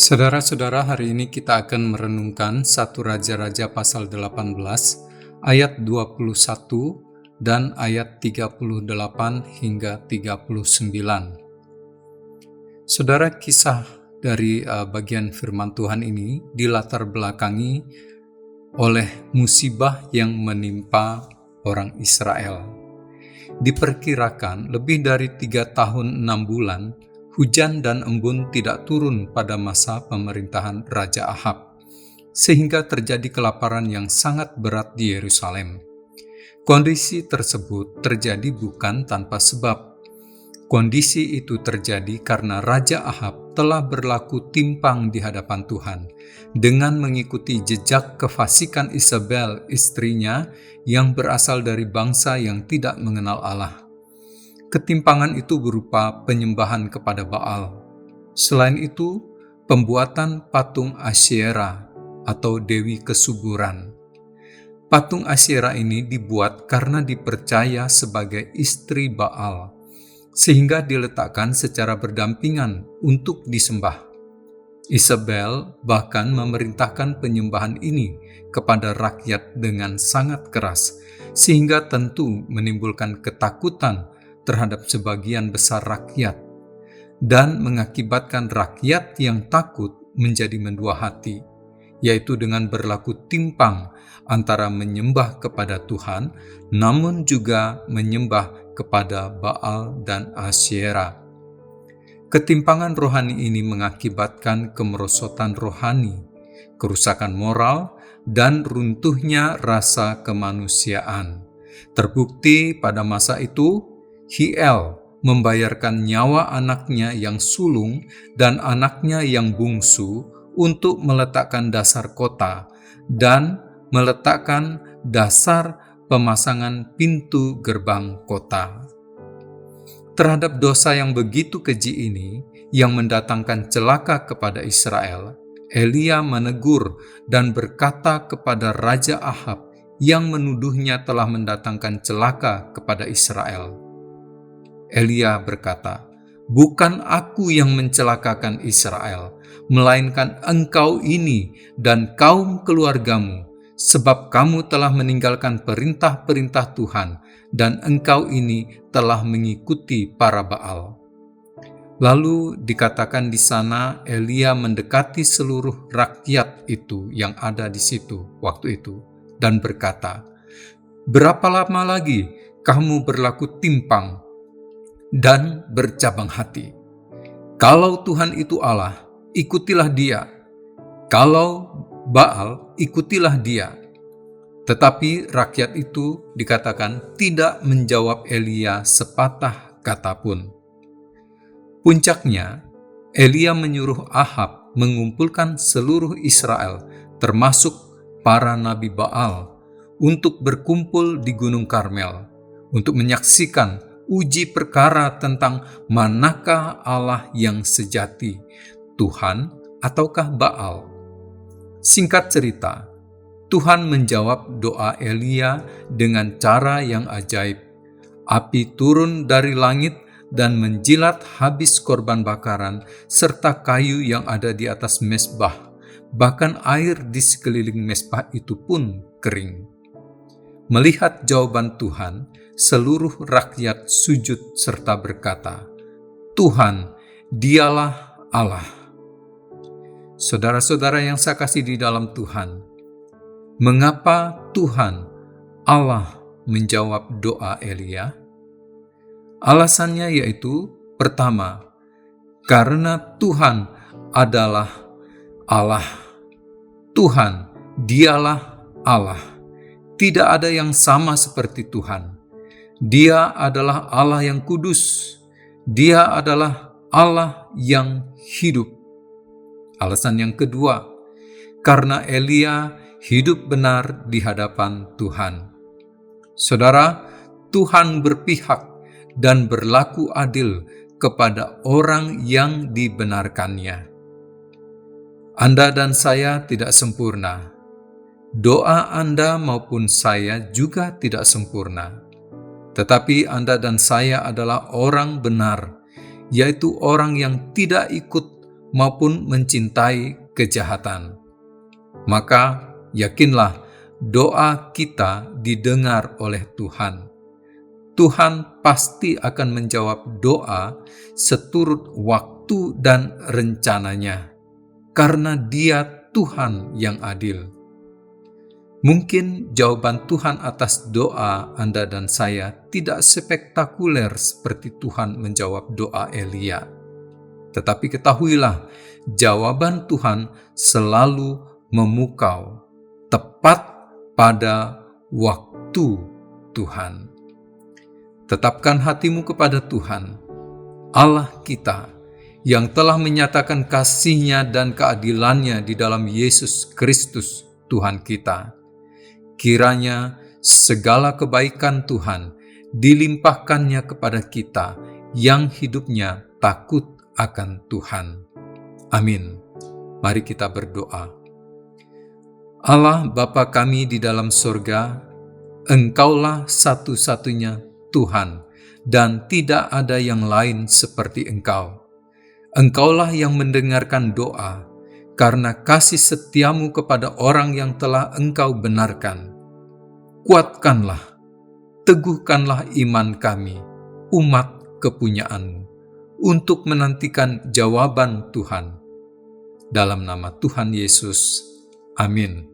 Saudara-saudara, hari ini kita akan merenungkan 1 Raja-Raja pasal 18 ayat 21 dan ayat 38 hingga 39. Saudara, kisah dari bagian firman Tuhan ini dilatar belakangi oleh musibah yang menimpa orang Israel. Diperkirakan lebih dari 3 tahun 6 bulan hujan dan embun tidak turun pada masa pemerintahan Raja Ahab, sehingga terjadi kelaparan yang sangat berat di Yerusalem. Kondisi tersebut terjadi bukan tanpa sebab. Kondisi itu terjadi karena Raja Ahab telah berlaku timpang di hadapan Tuhan dengan mengikuti jejak kefasikan Isabel, istrinya, yang berasal dari bangsa yang tidak mengenal Allah. Ketimpangan itu berupa penyembahan kepada Baal. Selain itu, pembuatan patung Asyera atau Dewi Kesuburan. Patung Asyera ini dibuat karena dipercaya sebagai istri Baal, sehingga diletakkan secara berdampingan untuk disembah. Isabel bahkan memerintahkan penyembahan ini kepada rakyat dengan sangat keras, sehingga tentu menimbulkan ketakutan terhadap sebagian besar rakyat, dan mengakibatkan rakyat yang takut menjadi mendua hati, yaitu dengan berlaku timpang antara menyembah kepada Tuhan, namun juga menyembah kepada Baal dan Asyera. Ketimpangan rohani ini mengakibatkan kemerosotan rohani, kerusakan moral, dan runtuhnya rasa kemanusiaan. Terbukti pada masa itu, Hiel membayarkan nyawa anaknya yang sulung dan anaknya yang bungsu untuk meletakkan dasar kota dan meletakkan dasar pemasangan pintu gerbang kota. Terhadap dosa yang begitu keji ini, yang mendatangkan celaka kepada Israel, Elia menegur dan berkata kepada Raja Ahab yang menuduhnya telah mendatangkan celaka kepada Israel. Elia berkata, "Bukan aku yang mencelakakan Israel, melainkan engkau ini dan kaum keluargamu, sebab kamu telah meninggalkan perintah-perintah Tuhan, dan engkau ini telah mengikuti para Baal." Lalu dikatakan di sana Elia mendekati seluruh rakyat itu yang ada di situ waktu itu, dan berkata, "Berapa lama lagi kamu berlaku timpang dan bercabang hati? Kalau Tuhan itu Allah, ikutilah Dia. Kalau Baal, ikutilah dia." Tetapi rakyat itu dikatakan tidak menjawab Elia sepatah kata pun. Puncaknya, Elia menyuruh Ahab mengumpulkan seluruh Israel, termasuk para nabi Baal, untuk berkumpul di Gunung Karmel, untuk menyaksikan uji perkara tentang manakah Allah yang sejati, Tuhan ataukah Baal. Singkat cerita, Tuhan menjawab doa Elia dengan cara yang ajaib. Api turun dari langit dan menjilat habis korban bakaran serta kayu yang ada di atas mezbah. Bahkan air di sekeliling mezbah itu pun kering. Melihat jawaban Tuhan, seluruh rakyat sujud serta berkata, "Tuhan, Dialah Allah." Saudara-saudara yang saya kasih di dalam Tuhan, mengapa Tuhan Allah menjawab doa Elia? Alasannya yaitu, pertama, karena Tuhan adalah Allah. Tuhan, Dialah Allah. Tidak ada yang sama seperti Tuhan. Dia adalah Allah yang kudus. Dia adalah Allah yang hidup. Alasan yang kedua, karena Elia hidup benar di hadapan Tuhan. Saudara, Tuhan berpihak dan berlaku adil kepada orang yang dibenarkannya. Anda dan saya tidak sempurna. Doa Anda maupun saya juga tidak sempurna. Tetapi Anda dan saya adalah orang benar, yaitu orang yang tidak ikut maupun mencintai kejahatan. Maka yakinlah doa kita didengar oleh Tuhan. Tuhan pasti akan menjawab doa seturut waktu dan rencananya, karena Dia Tuhan yang adil. Mungkin jawaban Tuhan atas doa Anda dan saya tidak spektakuler seperti Tuhan menjawab doa Elia. Tetapi ketahuilah, jawaban Tuhan selalu memukau, tepat pada waktu Tuhan. Tetapkan hatimu kepada Tuhan, Allah kita, yang telah menyatakan kasih-Nya dan keadilan-Nya di dalam Yesus Kristus Tuhan kita. Kiranya segala kebaikan Tuhan dilimpahkan-Nya kepada kita yang hidupnya takut akan Tuhan. Amin. Mari kita berdoa. Allah Bapa kami di dalam surga, Engkaulah satu-satunya Tuhan, dan tidak ada yang lain seperti Engkau. Engkaulah yang mendengarkan doa, karena kasih setiamu kepada orang yang telah Engkau benarkan. Kuatkanlah, teguhkanlah iman kami, umat kepunyaan-Mu, untuk menantikan jawaban Tuhan. Dalam nama Tuhan Yesus, amin.